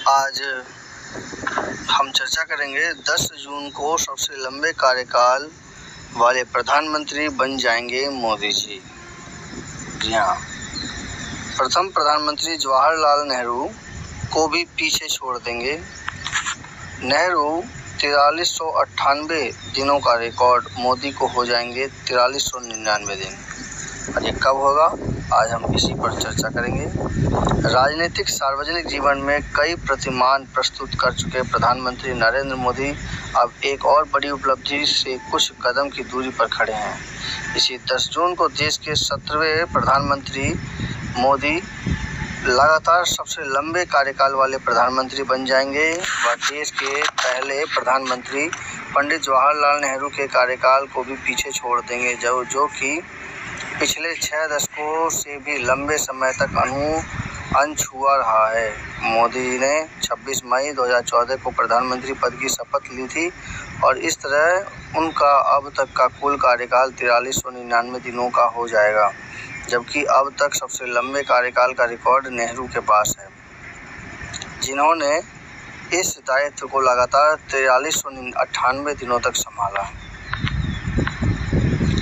आज हम चर्चा करेंगे 10 जून को सबसे लंबे कार्यकाल वाले प्रधानमंत्री बन जाएंगे मोदी जी। जी हाँ, प्रथम प्रधानमंत्री जवाहरलाल नेहरू को भी पीछे छोड़ देंगे। नेहरू 4398 दिनों का रिकॉर्ड, मोदी को हो जाएंगे 4399 दिन। और ये कब होगा, आज हम इसी पर चर्चा करेंगे। राजनीतिक सार्वजनिक जीवन में कई प्रतिमान प्रस्तुत कर चुके प्रधानमंत्री नरेंद्र मोदी अब एक और बड़ी उपलब्धि से कुछ कदम की दूरी पर खड़े हैं। इसी 10 जून को देश के 17वें प्रधानमंत्री मोदी लगातार सबसे लंबे कार्यकाल वाले प्रधानमंत्री बन जाएंगे। वह देश के पहले प्रधानमंत्री पंडित जवाहरलाल नेहरू के कार्यकाल को भी पीछे छोड़ देंगे, जो कि पिछले 6 दशकों से भी लंबे समय तक अनछुआ रहा है। मोदी ने 26 मई 2014 को प्रधानमंत्री पद की शपथ ली थी और इस तरह उनका अब तक का कुल कार्यकाल 4399 दिनों का हो जाएगा, जबकि अब तक सबसे लंबे कार्यकाल का रिकॉर्ड नेहरू के पास है, जिन्होंने इस दायित्व को लगातार 4398 दिनों तक संभाला।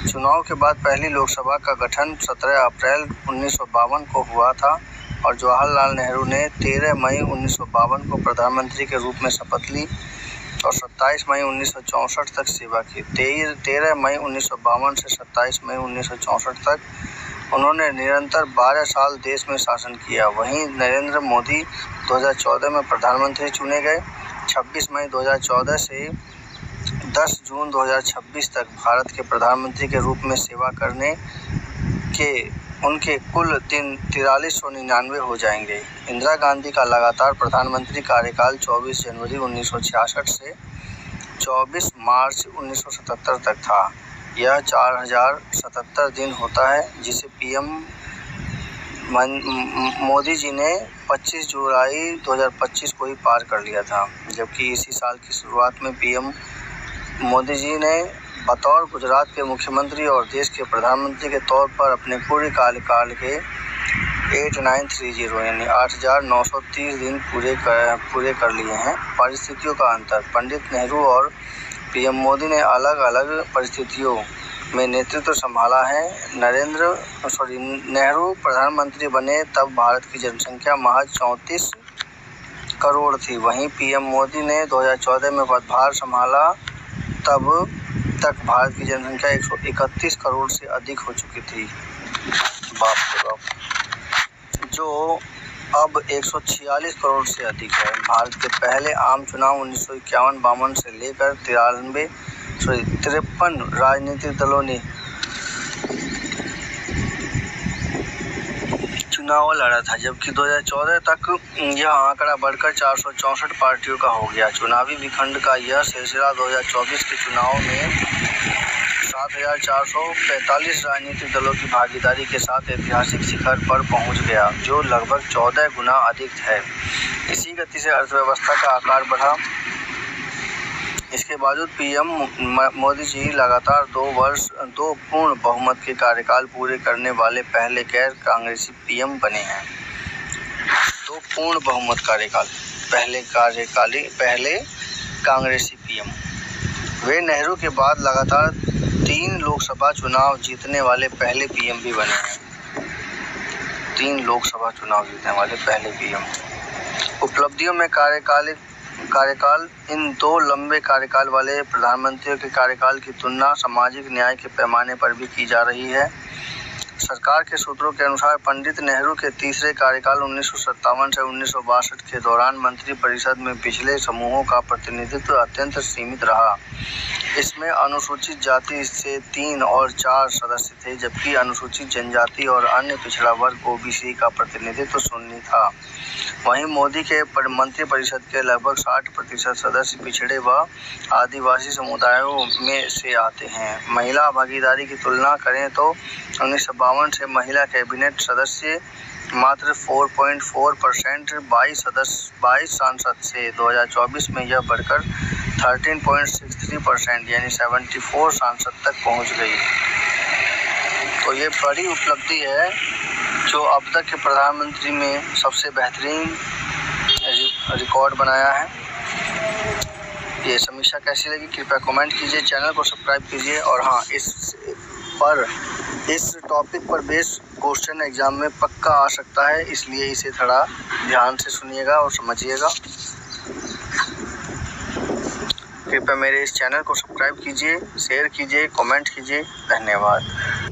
चुनाव के बाद पहली लोकसभा का गठन 17 अप्रैल 1952 को हुआ था और जवाहरलाल नेहरू ने 13 मई 1952 को प्रधानमंत्री के रूप में शपथ ली और 27 मई 1964 तक सेवा की। 13 मई 1952 से 27 मई 1964 तक उन्होंने निरंतर 12 साल देश में शासन किया। वहीं नरेंद्र मोदी 2014 में प्रधानमंत्री चुने गए। 26 मई 2014 से 10 जून 2026 तक भारत के प्रधानमंत्री के रूप में सेवा करने के उनके कुल दिन 4399 हो जाएंगे। इंदिरा गांधी का लगातार प्रधानमंत्री कार्यकाल 24 जनवरी 1966 से 24 मार्च 1977 तक था। यह 4077 दिन होता है, जिसे पीएम मोदी जी ने 25 जुलाई 2025 को ही पार कर लिया था, जबकि इसी साल की शुरुआत में पीएम मोदी जी ने बतौर गुजरात के मुख्यमंत्री और देश के प्रधानमंत्री के तौर पर अपने पूरे कार्यकाल के 8930 यानी 8930 दिन पूरे कर लिए हैं। परिस्थितियों का अंतर। पंडित नेहरू और पीएम मोदी ने अलग अलग परिस्थितियों में नेतृत्व संभाला है। नेहरू प्रधानमंत्री बने तब भारत की जनसंख्या महज 34 करोड़ थी। वहीं पीएम मोदी ने 2014 में पदभार संभाला तब तक भारत की जनसंख्या 131 करोड़ से अधिक हो चुकी थी। बाप रे बाप, जो अब 146 करोड़ से अधिक है। भारत के पहले आम चुनाव 1951-52 से लेकर 53 राजनीतिक दलों ने चुनाव लड़ा था, जबकि 2014 तक यह आंकड़ा बढ़कर 464 पार्टियों का हो गया। चुनावी विखंड का यह सिलसिला 2024 के चुनाव में 7445 राजनीतिक दलों की भागीदारी के साथ ऐतिहासिक शिखर पर पहुंच गया, जो लगभग 14 गुना अधिक है। इसी गति से अर्थव्यवस्था का आकार बढ़ा। इसके बावजूद पीएम मोदी जी लगातार 2 पूर्ण बहुमत के कार्यकाल पूरे करने वाले पहले गैर कांग्रेसी पीएम बने हैं। 2 पूर्ण बहुमत कार्यकाल, पहले कांग्रेसी पीएम। वे नेहरू के बाद लगातार 3 लोकसभा चुनाव जीतने वाले पहले पीएम भी बने हैं। 3 लोकसभा चुनाव जीतने वाले पहले पीएम। उपलब्धियों में कार्यकाल इन 2 लंबे कार्यकाल वाले प्रधानमंत्रियों के कार्यकाल की तुलना सामाजिक न्याय के पैमाने पर भी की जा रही है। सरकार के सूत्रों के अनुसार पंडित नेहरू के तीसरे कार्यकाल 1957 से 1962 के दौरान मंत्रिपरिषद में पिछले समूहों का प्रतिनिधित्व अत्यंत सीमित रहा। इसमें अनुसूचित जाति से 3 और 4 सदस्य थे, जबकि अनुसूचित जनजाति और अन्य पिछड़ा वर्ग ओबीसी का प्रतिनिधित्व शून्य था। वहीं मोदी के मंत्रिपरिषद के लगभग 60% सदस्य पिछड़े व आदिवासी समुदायों में से आते हैं। महिला भागीदारी की तुलना करें तो 1952 से महिला कैबिनेट सदस्य मात्र 4.4%, 22 सांसद से 2024 में यह बढ़कर 13.63% यानी 74 सांसद तक पहुंच गई। तो ये बड़ी उपलब्धि है, जो अब तक के प्रधानमंत्री में सबसे बेहतरीन रिकॉर्ड बनाया है। ये समीक्षा कैसी लगी कृपया कमेंट कीजिए, चैनल को सब्सक्राइब कीजिए। और हाँ, इस टॉपिक पर बेस्ड क्वेश्चन एग्जाम में पक्का आ सकता है, इसलिए इसे थोड़ा ध्यान से सुनिएगा और समझिएगा। कृपया मेरे इस चैनल को सब्सक्राइब कीजिए, शेयर कीजिए, कमेंट कीजिए। धन्यवाद।